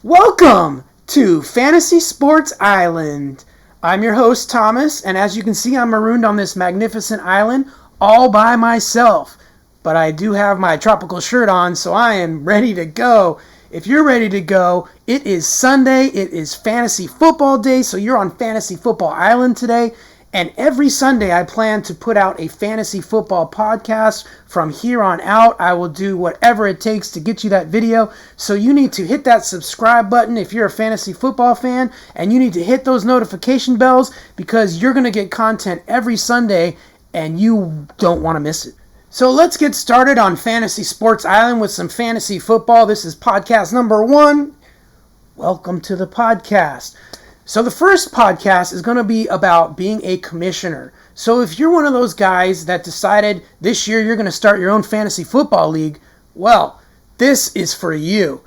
Welcome to Fantasy Sports Island. I'm your host, Thomas, and as you can see, I'm marooned on this magnificent island all by myself. But I do have my tropical shirt on, so I am ready to go. If you're ready to go, it is Sunday, it is Fantasy Football Day, so you're on Fantasy Football Island today. And every Sunday, I plan to put out a fantasy football podcast. From here on out, I will do whatever it takes to get you that video. So you need to hit that subscribe button if you're a fantasy football fan. And you need to hit those notification bells because you're going to get content every Sunday and you don't want to miss it. So let's get started on Fantasy Sports Island with some fantasy football. This is podcast number 1. Welcome to the podcast. So the first podcast is going to be about being a commissioner. So if you're one of those guys that decided this year you're going to start your own fantasy football league, well, this is for you.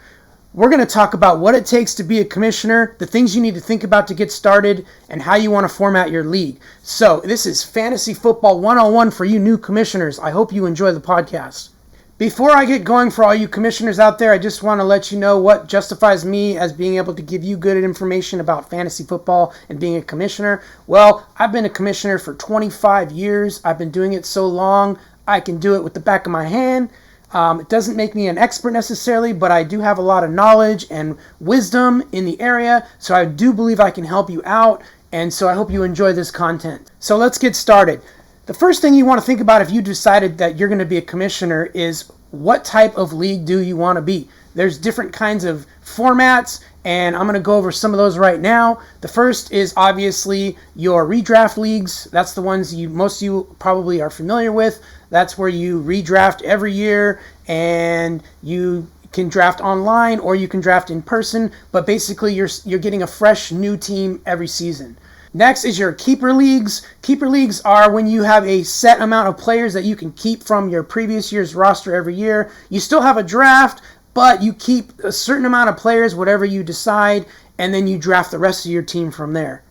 We're going to talk about what it takes to be a commissioner, the things you need to think about to get started, and how you want to format your league. So this is Fantasy Football 101 for you new commissioners. I hope you enjoy the podcast. Before I get going, for all you commissioners out there, I just want to let you know what justifies me as being able to give you good information about fantasy football and being a commissioner. Well, I've been a commissioner for 25 years. I've been doing it so long, I can do it with the back of my hand. It doesn't make me an expert necessarily, but I do have a lot of knowledge and wisdom in the area, so I do believe I can help you out, and so I hope you enjoy this content. So let's get started. The first thing you want to think about if you decided that you're going to be a commissioner is what type of league do you want to be? There's different kinds of formats, and I'm going to go over some of those right now. The first is obviously your redraft leagues. That's the ones most of you probably are familiar with. That's where you redraft every year, and you can draft online or you can draft in person, but basically you're getting a fresh new team every season. Next is your keeper leagues. Keeper leagues are when you have a set amount of players that you can keep from your previous year's roster every year. You still have a draft, but you keep a certain amount of players, whatever you decide, and then you draft the rest of your team from there.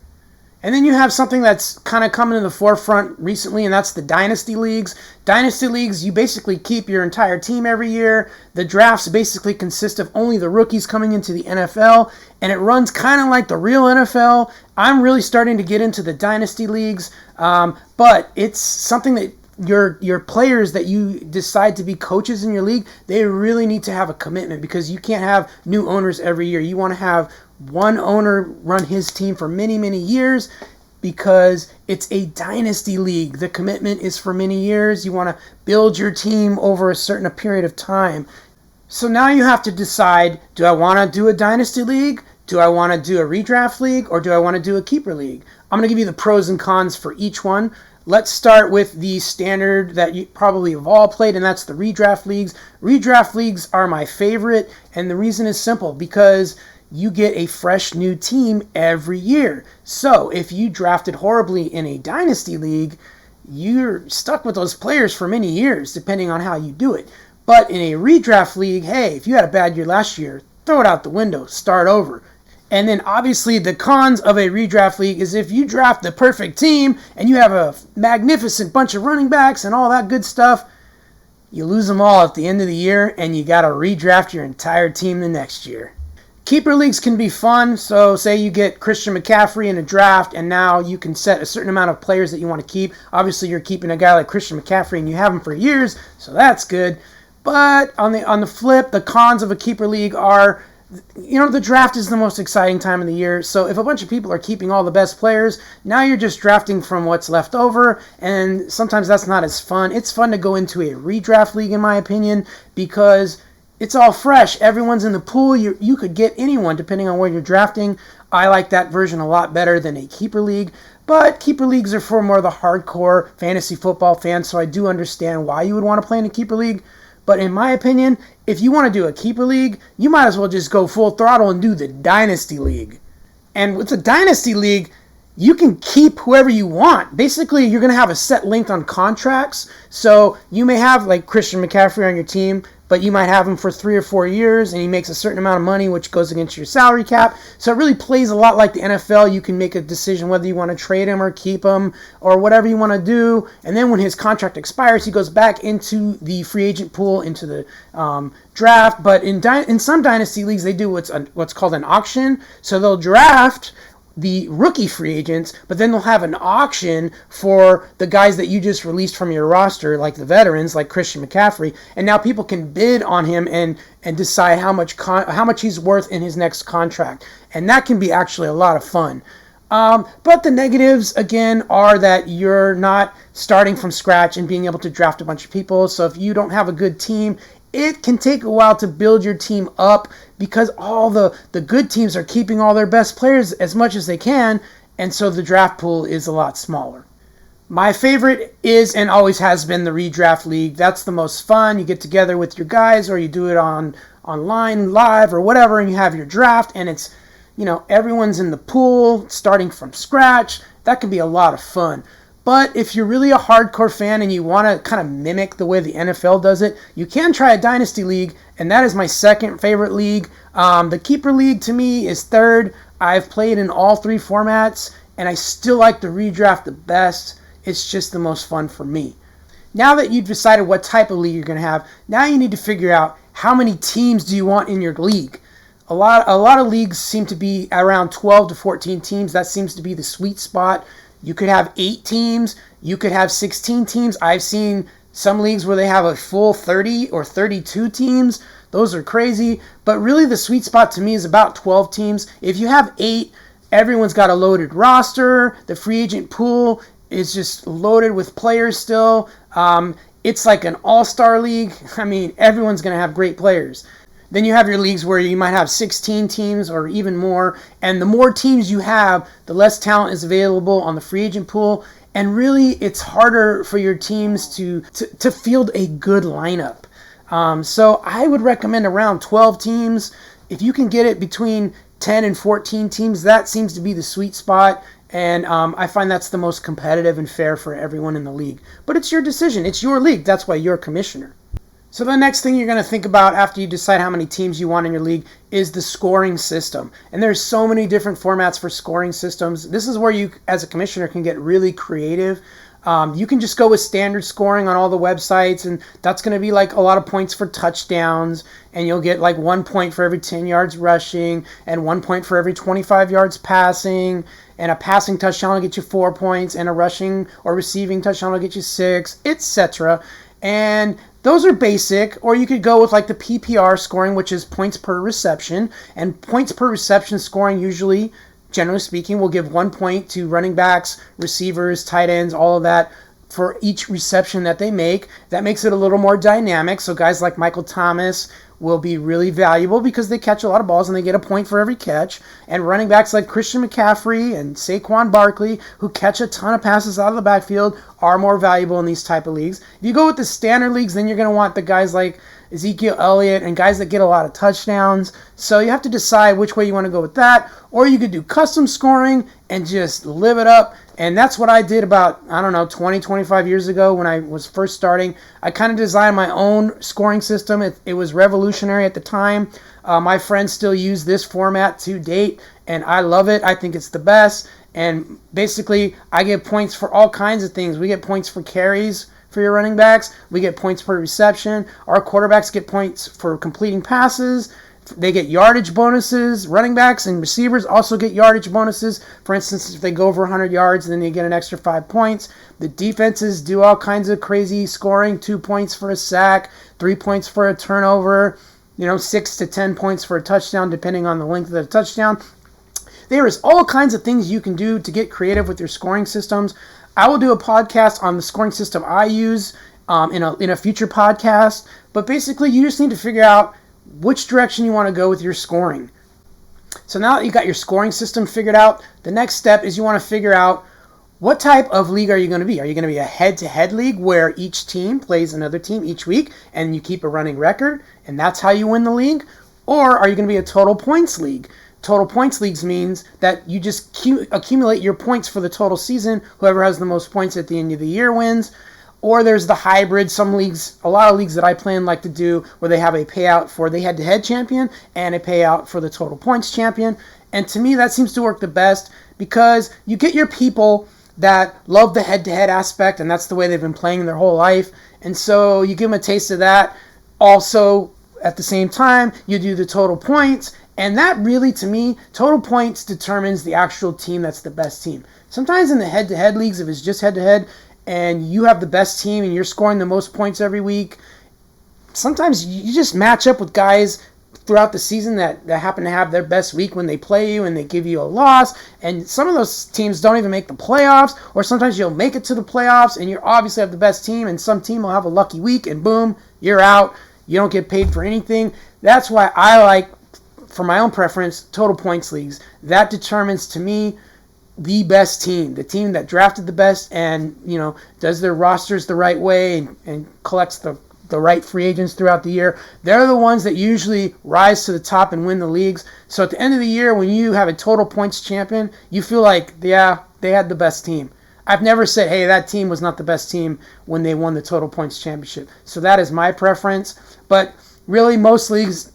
And then you have something that's kind of coming to the forefront recently, and that's the dynasty leagues. Dynasty leagues, you basically keep your entire team every year. The drafts basically consist of only the rookies coming into the NFL, and it runs kind of like the real NFL. I'm really starting to get into the dynasty leagues, but it's something that your players that you decide to be coaches in your league, they really need to have a commitment because you can't have new owners every year. You want to have one owner run his team for many, many years because it's a dynasty league. The commitment is for many years. You want to build your team over a certain period of time. So now you have to decide, do I want to do a dynasty league? Do I want to do a redraft league? Or do I want to do a keeper league? I'm going to give you the pros and cons for each one. Let's start with the standard that you probably have all played, and that's the redraft leagues. Redraft leagues are my favorite, and the reason is simple, because you get a fresh new team every year. So if you drafted horribly in a dynasty league, you're stuck with those players for many years, depending on how you do it. But in a redraft league, hey, if you had a bad year last year, throw it out the window, start over. And then obviously the cons of a redraft league is if you draft the perfect team and you have a magnificent bunch of running backs and all that good stuff, you lose them all at the end of the year and you got to redraft your entire team the next year. Keeper leagues can be fun. So say you get Christian McCaffrey in a draft and now you can set a certain amount of players that you want to keep. Obviously you're keeping a guy like Christian McCaffrey and you have him for years, so that's good. But on the flip, the cons of a keeper league are, the draft is the most exciting time of the year. So if a bunch of people are keeping all the best players, now you're just drafting from what's left over, and sometimes that's not as fun. It's fun to go into a redraft league, in my opinion, because it's all fresh. Everyone's in the pool. You could get anyone depending on where you're drafting. I like that version a lot better than a keeper league. But keeper leagues are for more of the hardcore fantasy football fans, so I do understand why you would want to play in a keeper league. But in my opinion, if you want to do a keeper league, you might as well just go full throttle and do the dynasty league. And with the dynasty league, you can keep whoever you want. Basically, you're going to have a set length on contracts. So you may have like Christian McCaffrey on your team, but you might have him for 3 or 4 years, and he makes a certain amount of money, which goes against your salary cap. So it really plays a lot like the NFL. You can make a decision whether you want to trade him or keep him or whatever you want to do. And then when his contract expires, he goes back into the free agent pool, into the draft. But in some dynasty leagues, they do what's called an auction. So they'll draft the rookie free agents, but then they'll have an auction for the guys that you just released from your roster, like the veterans, like Christian McCaffrey, and now people can bid on him and decide how much he's worth in his next contract, and that can be actually a lot of fun. But the negatives, again, are that you're not starting from scratch and being able to draft a bunch of people. So if you don't have a good team, it can take a while to build your team up because all the good teams are keeping all their best players as much as they can, and so the draft pool is a lot smaller. My favorite is and always has been the redraft league. That's the most fun. You get together with your guys, or you do it online, live, or whatever, and you have your draft, and it's, everyone's in the pool, starting from scratch. That can be a lot of fun. But if you're really a hardcore fan and you want to kind of mimic the way the NFL does it, you can try a dynasty league, and that is my second favorite league. The keeper league to me is third. I've played in all 3 formats, and I still like the redraft the best. It's just the most fun for me. Now that you've decided what type of league you're going to have, now you need to figure out how many teams do you want in your league. A lot of leagues seem to be around 12 to 14 teams. That seems to be the sweet spot. You could have 8 teams. You could have 16 teams. I've seen some leagues where they have a full 30 or 32 teams. Those are crazy. But really the sweet spot to me is about 12 teams. If you have 8, everyone's got a loaded roster. The free agent pool is just loaded with players still. It's like an all-star league. I mean, everyone's going to have great players. Then you have your leagues where you might have 16 teams or even more. And the more teams you have, the less talent is available on the free agent pool. And really, it's harder for your teams to field a good lineup. So I would recommend around 12 teams. If you can get it between 10 and 14 teams, that seems to be the sweet spot. And I find that's the most competitive and fair for everyone in the league. But it's your decision. It's your league. That's why you're commissioner. So the next thing you're going to think about after you decide how many teams you want in your league is the scoring system. And there's so many different formats for scoring systems. This is where you, as a commissioner, can get really creative. You can just go with standard scoring on all the websites, and that's going to be like a lot of points for touchdowns, and you'll get like 1 point for every 10 yards rushing, and 1 point for every 25 yards passing, and a passing touchdown will get you 4 points, and a rushing or receiving touchdown will get you 6, etc. And those are basic, or you could go with like the PPR scoring, which is points per reception. And points per reception scoring usually, generally speaking, will give 1 point to running backs, receivers, tight ends, all of that for each reception that they make. That makes it a little more dynamic. So guys like Michael Thomas will be really valuable because they catch a lot of balls and they get a point for every catch. And running backs like Christian McCaffrey and Saquon Barkley, who catch a ton of passes out of the backfield, are more valuable in these type of leagues. If you go with the standard leagues, then you're going to want the guys like Ezekiel Elliott and guys that get a lot of touchdowns. So you have to decide which way you want to go with that. Or you could do custom scoring and just live it up. And that's what I did about, 20, 25 years ago when I was first starting. I kind of designed my own scoring system. It was revolutionary at the time. My friends still use this format to date, and I love it. I think it's the best. And basically, I get points for all kinds of things. We get points for carries for your running backs. We get points per reception. Our quarterbacks get points for completing passes. They get yardage bonuses. Running backs and receivers also get yardage bonuses. For instance, if they go over 100 yards, then they get an extra 5 points. The defenses do all kinds of crazy scoring. 2 points for a sack, 3 points for a turnover, 6 to 10 points for a touchdown, depending on the length of the touchdown. There is all kinds of things you can do to get creative with your scoring systems. I will do a podcast on the scoring system I use in a future podcast. But basically, you just need to figure out which direction you want to go with your scoring. So now that you got your scoring system figured out, the next step is you want to figure out what type of league are you going to be. Are you going to be a head-to-head league where each team plays another team each week and you keep a running record and that's how you win the league? Or are you going to be a total points league? Total points leagues means that you just accumulate your points for the total season. Whoever has the most points at the end of the year wins. Or there's the hybrid. Some leagues, a lot of leagues that I play in like to do where they have a payout for the head-to-head champion and a payout for the total points champion. And to me, that seems to work the best because you get your people that love the head-to-head aspect, and that's the way they've been playing their whole life. And so you give them a taste of that. Also, at the same time, you do the total points. And that really, to me, total points determines the actual team that's the best team. Sometimes in the head-to-head leagues, if it's just head-to-head and you have the best team and you're scoring the most points every week, sometimes you just match up with guys throughout the season that happen to have their best week when they play you and they give you a loss. And some of those teams don't even make the playoffs, or sometimes you'll make it to the playoffs and you obviously have the best team, and some team will have a lucky week and boom, you're out. You don't get paid for anything. That's why I like, for my own preference, total points leagues. That determines, to me, the best team, the team that drafted the best and, does their rosters the right way and collects the right free agents throughout the year. They're the ones that usually rise to the top and win the leagues. So at the end of the year, when you have a total points champion, you feel like, yeah, they had the best team. I've never said, hey, that team was not the best team when they won the total points championship. So that is my preference. But really, most leagues,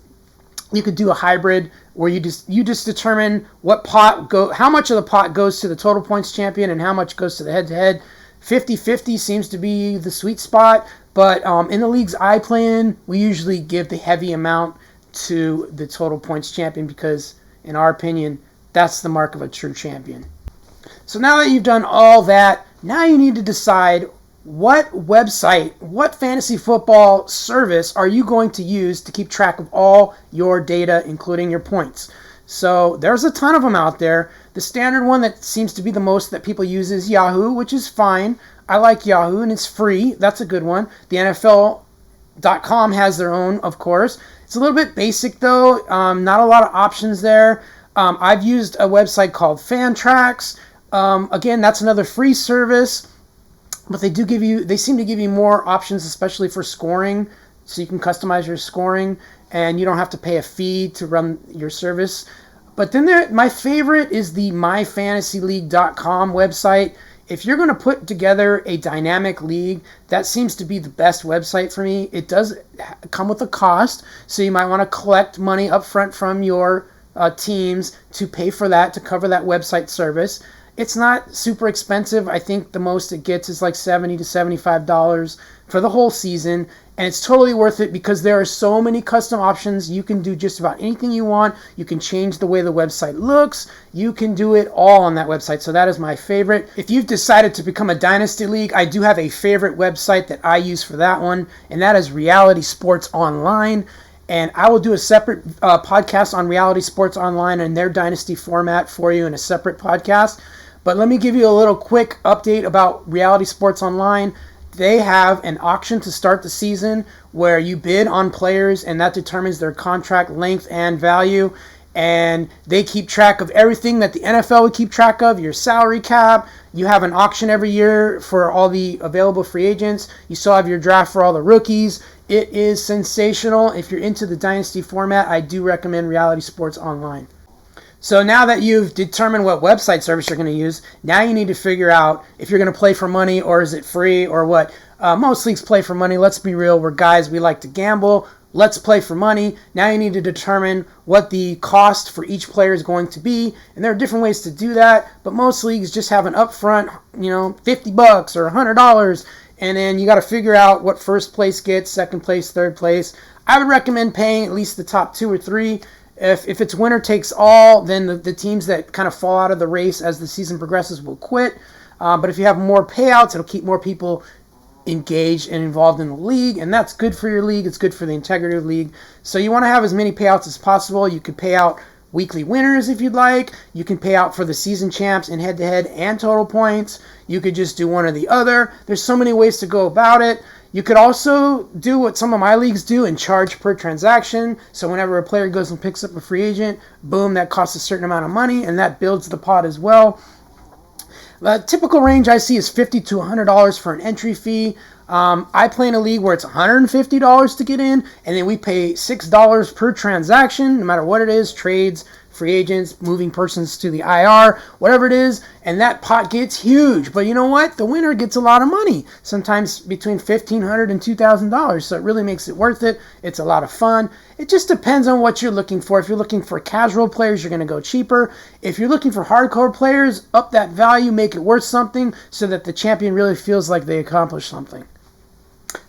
you could do a hybrid where you just determine how much of the pot goes to the total points champion and how much goes to the head-to-head. 50-50 seems to be the sweet spot, but in the leagues I play in, we usually give the heavy amount to the total points champion because, in our opinion, that's the mark of a true champion. So now that you've done all that, now you need to decide what website, what fantasy football service are you going to use to keep track of all your data, including your points. So there's a ton of them out there. The standard one that seems to be the most that people use is Yahoo, which is fine. I like Yahoo, and it's free. That's a good one. The NFL.com has their own, of course. It's a little bit basic, though. Not a lot of options there. I've used a website called Fantrax. Again, that's another free service. But they seem to give you more options, especially for scoring, so you can customize your scoring, and you don't have to pay a fee to run your service. But then my favorite is the myfantasyleague.com website. If you're going to put together a dynamic league, that seems to be the best website for me. It does come with a cost, so you might want to collect money up front from your teams to pay for that, to cover that website service. It's not super expensive. I think the most it gets is like $70 to $75 for the whole season. And it's totally worth it because there are so many custom options. You can do just about anything you want. You can change the way the website looks. You can do it all on that website. So that is my favorite. If you've decided to become a Dynasty League, I do have a favorite website that I use for that one. And that is Reality Sports Online. And I will do a separate podcast on Reality Sports Online and their Dynasty format for you in a separate podcast. But let me give you a little quick update about Reality Sports Online. They have an auction to start the season where you bid on players, and that determines their contract length and value. And they keep track of everything that the NFL would keep track of, your salary cap. You have an auction every year for all the available free agents. You still have your draft for all the rookies. It is sensational. If you're into the Dynasty format, I do recommend Reality Sports Online. So now that you've determined what website service you're going to use, now you need to figure out if you're going to play for money or is it free or what. Most leagues play for money. Let's be real. We're guys. We like to gamble. Let's play for money. Now you need to determine what the cost for each player is going to be. And there are different ways to do that. But most leagues just have an upfront, $50 or $100. And then you got to figure out what first place gets, second place, third place. I would recommend paying at least the top 2 or 3. If it's winner takes all, then the teams that kind of fall out of the race as the season progresses will quit. But if you have more payouts, it'll keep more people engaged and involved in the league, and that's good for your league. It's good for the integrity of the league. So you want to have as many payouts as possible. You could pay out weekly winners if you'd like. You can pay out for the season champs in head-to-head and total points. You could just do one or the other. There's so many ways to go about it. You could also do what some of my leagues do and charge per transaction. So whenever a player goes and picks up a free agent, boom, that costs a certain amount of money, and that builds the pot as well. The typical range I see is $50 to $100 for an entry fee. I play in a league where it's $150 to get in, and then we pay $6 per transaction, no matter what it is, trades, free agents, moving persons to the IR, whatever it is, and that pot gets huge. But you know what? The winner gets a lot of money, sometimes between $1,500 and $2,000, so it really makes it worth it. It's a lot of fun. It just depends on what you're looking for. If you're looking for casual players, you're going to go cheaper. If you're looking for hardcore players, up that value, make it worth something so that the champion really feels like they accomplished something.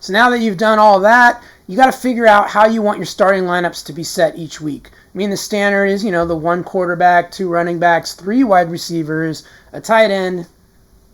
So now that you've done all that, you got to figure out how you want your starting lineups to be set each week. I mean, the standard is, the 1 quarterback, 2 running backs, 3 wide receivers, a tight end,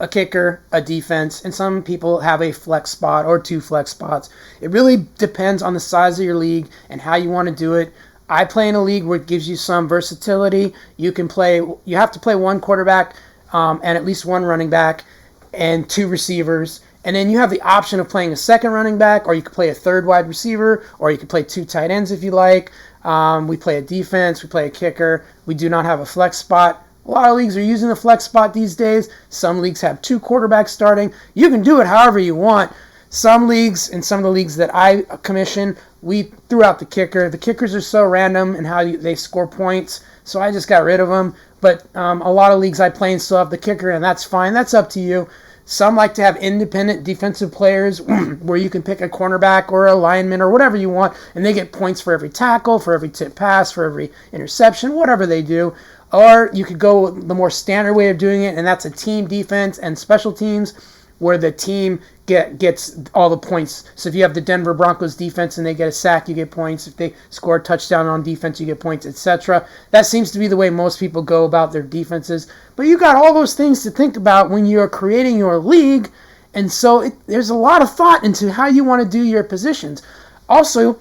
a kicker, a defense, and some people have a flex spot or 2 flex spots. It really depends on the size of your league and how you want to do it. I play in a league where it gives you some versatility. You have to play 1 quarterback and at least 1 running back and 2 receivers. And then you have the option of playing a 2nd running back, or you could play a 3rd wide receiver, or you could play 2 tight ends if you like. We play a defense, we play a kicker. We do not have a flex spot. A lot of leagues are using the flex spot these days. Some leagues have 2 quarterbacks starting. You can do it however you want. Some leagues, and some of the leagues that I commission, we threw out the kicker. The kickers are so random in how they score points, so I just got rid of them. But a lot of leagues I play in still have the kicker, and that's fine. That's up to you. Some like to have independent defensive players where you can pick a cornerback or a lineman or whatever you want, and they get points for every tackle, for every tip pass, for every interception, whatever they do. Or you could go the more standard way of doing it, and that's a team defense and special teams where the team gets all the points. So if you have the Denver Broncos defense and they get a sack, you get points. If they score a touchdown on defense, you get points, etc. That seems to be the way most people go about their defenses. But you got all those things to think about when you're creating your league, and so there's a lot of thought into how you want to do your positions. Also,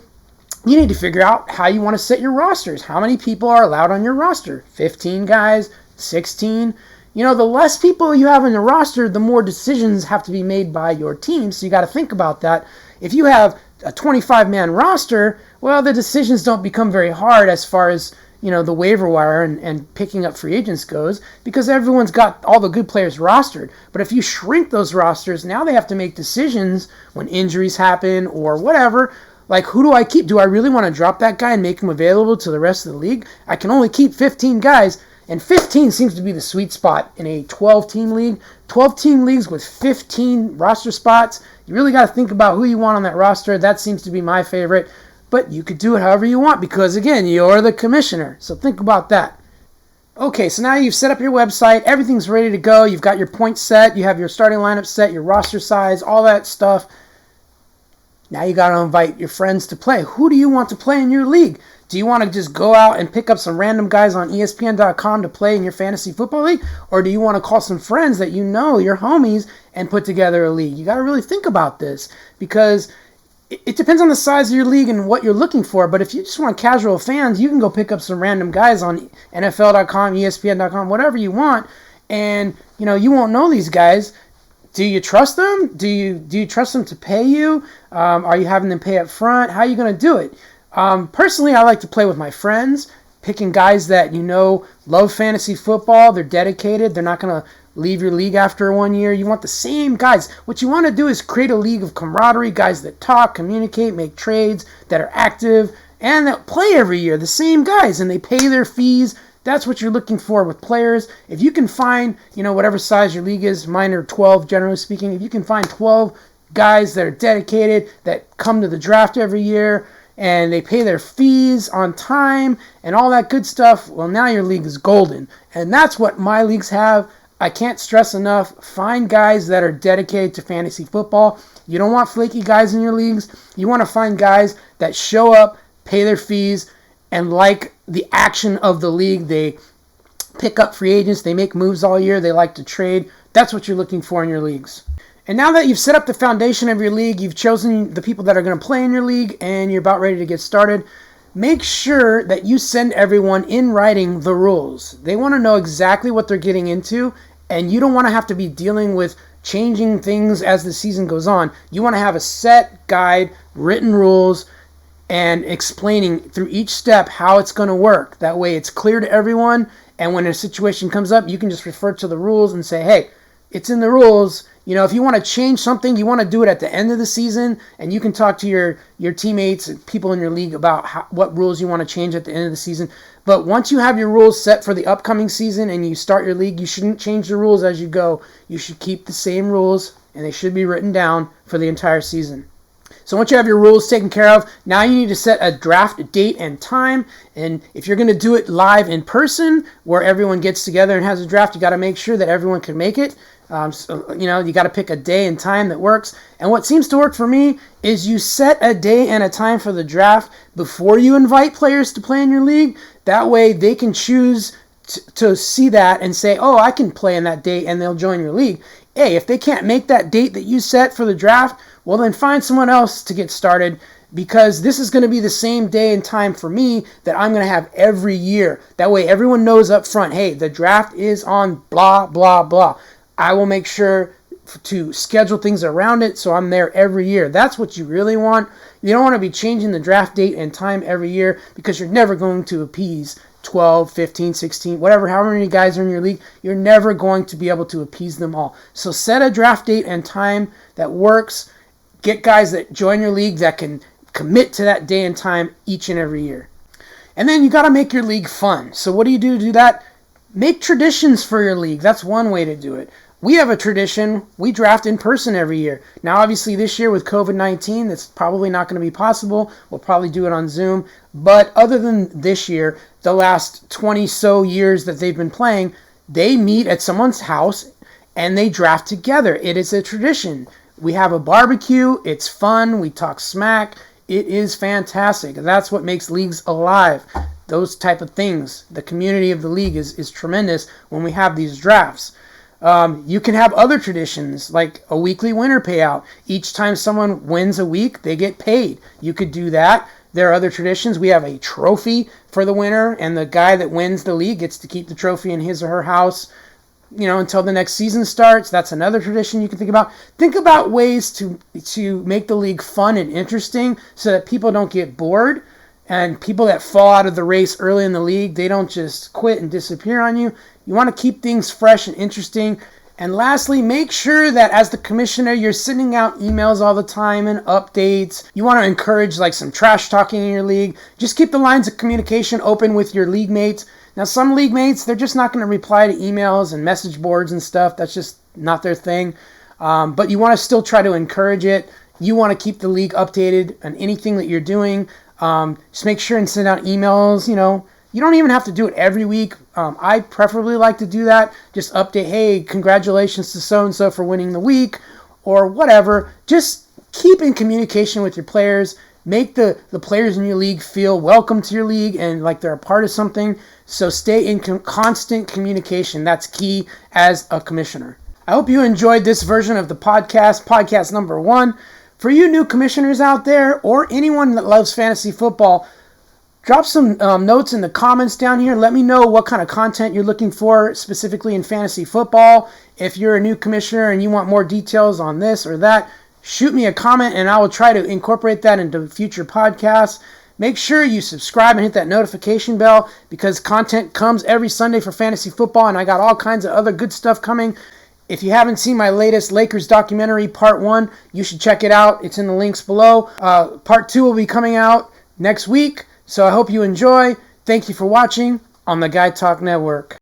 you need to figure out how you want to set your rosters. How many people are allowed on your roster? 15 guys? 16? The less people you have in the roster, the more decisions have to be made by your team, so you got to think about that. If you have a 25-man roster, well, the decisions don't become very hard as far as, the waiver wire and picking up free agents goes, because everyone's got all the good players rostered. But if you shrink those rosters, now they have to make decisions when injuries happen or whatever. Like, who do I keep? Do I really want to drop that guy and make him available to the rest of the league? I can only keep 15 guys. And 15 seems to be the sweet spot in a 12-team league. 12-team leagues with 15 roster spots. You really got to think about who you want on that roster. That seems to be my favorite. But you could do it however you want because, again, you're the commissioner. So think about that. Okay, so now you've set up your website. Everything's ready to go. You've got your points set. You have your starting lineup set, your roster size, all that stuff. Now you got to invite your friends to play. Who do you want to play in your league? Do you want to just go out and pick up some random guys on ESPN.com to play in your fantasy football league? Or do you want to call some friends that you know, your homies, and put together a league? You got to really think about this because it depends on the size of your league and what you're looking for. But if you just want casual fans, you can go pick up some random guys on NFL.com, ESPN.com, whatever you want. And, you won't know these guys. Do you trust them? Do you trust them to pay you? Are you having them pay up front? How are you going to do it? Personally, I like to play with my friends, picking guys that love fantasy football. They're dedicated. They're not going to leave your league after 1 year. You want the same guys. What you want to do is create a league of camaraderie, guys that talk, communicate, make trades, that are active, and that play every year. The same guys, and they pay their fees. That's what you're looking for with players. If you can find, whatever size your league is, mine are 12 generally speaking, if you can find 12 guys that are dedicated, that come to the draft every year, and they pay their fees on time and all that good stuff, well, now your league is golden. And that's what my leagues have. I can't stress enough, find guys that are dedicated to fantasy football. You don't want flaky guys in your leagues. You want to find guys that show up, pay their fees, and like the action of the league. They pick up free agents, they make moves all year, they like to trade. That's what you're looking for in your leagues. And now that you've set up the foundation of your league, you've chosen the people that are going to play in your league, and you're about ready to get started, make sure that you send everyone in writing the rules. They want to know exactly what they're getting into, and you don't want to have to be dealing with changing things as the season goes on. You want to have a set guide, written rules, and explaining through each step how it's going to work. That way it's clear to everyone, and when a situation comes up, you can just refer to the rules and say, hey, It's in the rules. If you want to change something, you want to do it at the end of the season, and you can talk to your teammates and people in your league about what rules you want to change at the end of the season. But once you have your rules set for the upcoming season and you start your league, you shouldn't change the rules as you go. You should keep the same rules, and they should be written down for the entire season. So once you have your rules taken care of, now you need to set a draft date and time. And if you're going to do it live in person, where everyone gets together and has a draft, you got to make sure that everyone can make it. You got to pick a day and time that works. And what seems to work for me is you set a day and a time for the draft before you invite players to play in your league. That way they can choose to see that and say, oh, I can play in that date, and they'll join your league. Hey, if they can't make that date that you set for the draft, well, then find someone else to get started, because this is going to be the same day and time for me that I'm going to have every year. That way everyone knows up front, hey, the draft is on blah, blah, blah. I will make sure to schedule things around it so I'm there every year. That's what you really want. You don't want to be changing the draft date and time every year, because you're never going to appease 12, 15, 16, whatever, however many guys are in your league. You're never going to be able to appease them all. So set a draft date and time that works. Get guys that join your league that can commit to that day and time each and every year. And then you got to make your league fun. So what do you do to do that? Make traditions for your league. That's one way to do it. We have a tradition. We draft in person every year. Now, obviously, this year with COVID-19, that's probably not going to be possible. We'll probably do it on Zoom. But other than this year, the last 20-so years that they've been playing, they meet at someone's house and they draft together. It is a tradition. We have a barbecue. It's fun. We talk smack. It is fantastic. That's what makes leagues alive. Those type of things. The community of the league is tremendous when we have these drafts. You can have other traditions, like a weekly winner payout. Each time someone wins a week, they get paid. You could do that. There are other traditions. We have a trophy for the winner, and the guy that wins the league gets to keep the trophy in his or her house, until the next season starts. That's another tradition you can think about. Think about ways to make the league fun and interesting so that people don't get bored. And people that fall out of the race early in the league, they don't just quit and disappear on you. You want to keep things fresh and interesting. And lastly, make sure that as the commissioner, you're sending out emails all the time and updates. You want to encourage some trash talking in your league. Just keep the lines of communication open with your league mates. Now, some league mates, they're just not going to reply to emails and message boards and stuff. That's just not their thing. But you want to still try to encourage it. You want to keep the league updated on anything that you're doing. Just make sure and send out emails. You don't even have to do it every week. I preferably like to do that. Just update, hey, congratulations to so-and-so for winning the week, or whatever. Just keep in communication with your players. Make the players in your league feel welcome to your league and like they're a part of something. So stay in constant communication. That's key as a commissioner. I hope you enjoyed this version of the podcast number 1. For you new commissioners out there, or anyone that loves fantasy football, drop some notes in the comments down here. Let me know what kind of content you're looking for specifically in fantasy football. If you're a new commissioner and you want more details on this or that, shoot me a comment and I will try to incorporate that into future podcasts. Make sure you subscribe and hit that notification bell, because content comes every Sunday for fantasy football, and I got all kinds of other good stuff coming. If you haven't seen my latest Lakers documentary, Part 1, you should check it out. It's in the links below. Part 2 will be coming out next week, so I hope you enjoy. Thank you for watching on the Guy Talk Network.